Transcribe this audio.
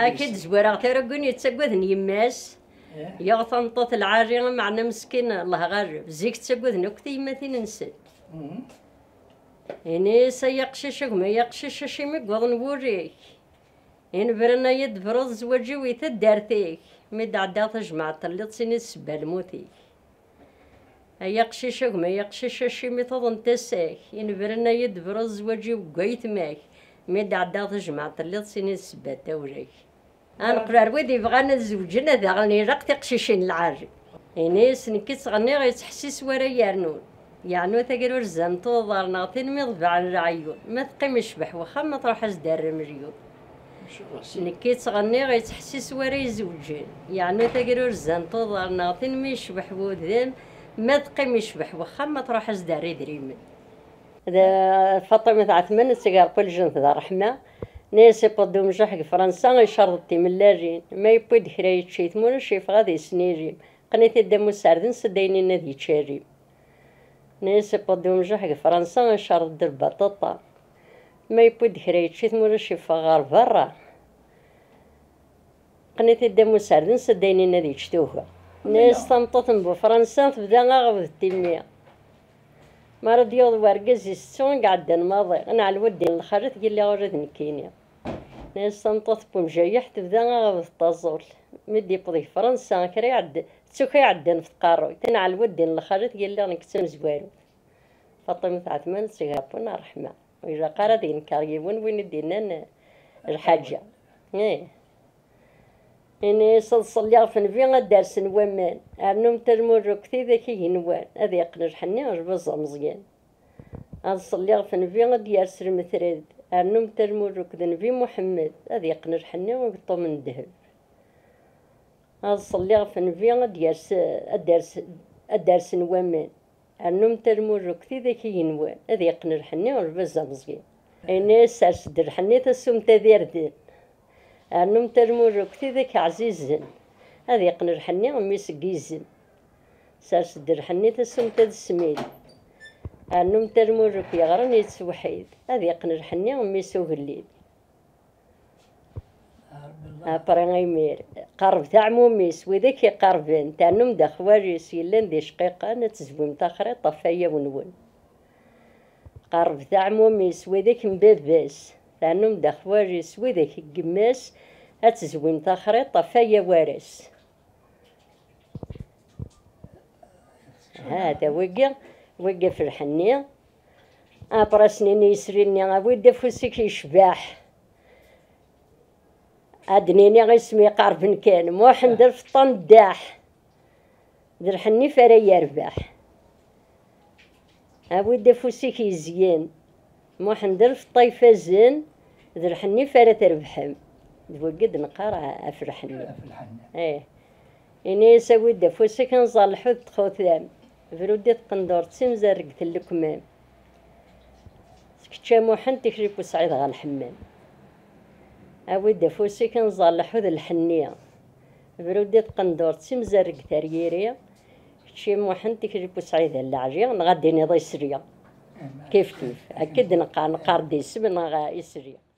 أكيد زويرة ترقوني يتسقوذن يماس يا طنطوط العارية معنا مسكين الله غرب زيك تسقوذن وكتي يماثين نسد إني سيقشش ما يقشش شي مقوض نوريك إن برنا يد برز زواجي ويتدارتيك مد عداط جماعة اللي تصيني السبا الموتيك يقشش ما يقشش شي ميثوض تساك إن برنا يد برز زواجي وقيت ماك مد عداط جماعة اللي تصيني السبا توريك أنا قرار ودي بغانا زوجنا ذا غني رق تقشيشين العاري إني سنكيت غني غيتحسيس ورا يرنون يعني تقرر الزن توضر ناطين مضبع الرعيون ما تقيم يشبح وخا ما تروح ازدار مريون نكيت غني غيتحسيس ورا يزوجين يعني تقرر الزن توضر ناطين ما يشبح وذن ما تقيم يشبح وخا ما تروح ازدار يدريمن هذا فاطمة عثمان تقال كل جنة ذا رحمة ناس يقدم جحق فرنسا غيشرطي من لاجين ما يبود خرايت شيت مولا شيف غادي سنيجيم قنيت الدم ساردن سديني نادي تشاريم ناس يقدم جحق فرنسا غيشرط در بطاطا ما يبود خرايت شيت مولا شيف غار برا قنيت الدم ساردن سديني نادي تشتوها ناس تنططن بفرنسا تبدا غاغب التيمية ما رضي ورقز يسون قعدن ماضي انا على ودي الخريط قال لي غرد نكينيا ناس تنطط بمجيح تبدا غاغب الطازول مدي بضي فرنسا كري عد تسوكي عدن في القاروي انا على ودي الخريط قال لي نكتم زوارو فاطمة عثمان سيغابونا رحمة وإذا قرد ينكريون وين دينا الحاجة إني صلي في نبي دارس نوامان أرنم ترمر كثي ذاكي ينوان هذا يقنر حني ربز مزيان صلي في نبي ديارس المثرد أرنم ترمر كذا نبي محمد هذا يقنر حني وقطو من الذهب صلي في نبي دارس نوامان أرنم ترمر كثي ذاكي ينوان هذا يقنر حني ربز مزيان إني سارس در حني تسوم تذيردين أنهم ترمور كثي ذاك عزيزن هذا يقنر حني وميس قيزن سارس در حني تسم تد السميل أنهم ترمور كي غران يتسوحيد هذا يقنر حني وميس وغليل أبرا مير قرب تاع موميس وذاك يقربن تانم دا خواريس يلان دي شقيقة نتزوم تاخري طفايا ونون قرب تاع موميس وذاك مباباس لأنهم دا خواريس وذاك قماس أتزوين تخريط طفايا وارس هذا وقع في الحنية أبرا سنين يسريني غاوي فوسيك يشباح أدنيني غيسمي قرب كان موحن در في الطنداح در حني فرا يرباح أبوي فوسيك يزيان موحن در في الطيفة زين در حني فرا تربحم وقد نقرا أفرحني إني يسوي دفوسي كنصلحو تخوثام فرودي تقندور تسيم زرقت اللكمام سكتشا موحن تكريب وسعيد غا الحمام أوي دفوسي كنصلحو ذا الحنية فرودي تقندور تسيم زرقت ريريا كتشي موحن تكريب وسعيد العجية نغادي نضي سريا كيف أكيد نقار ديسم نغا يسريا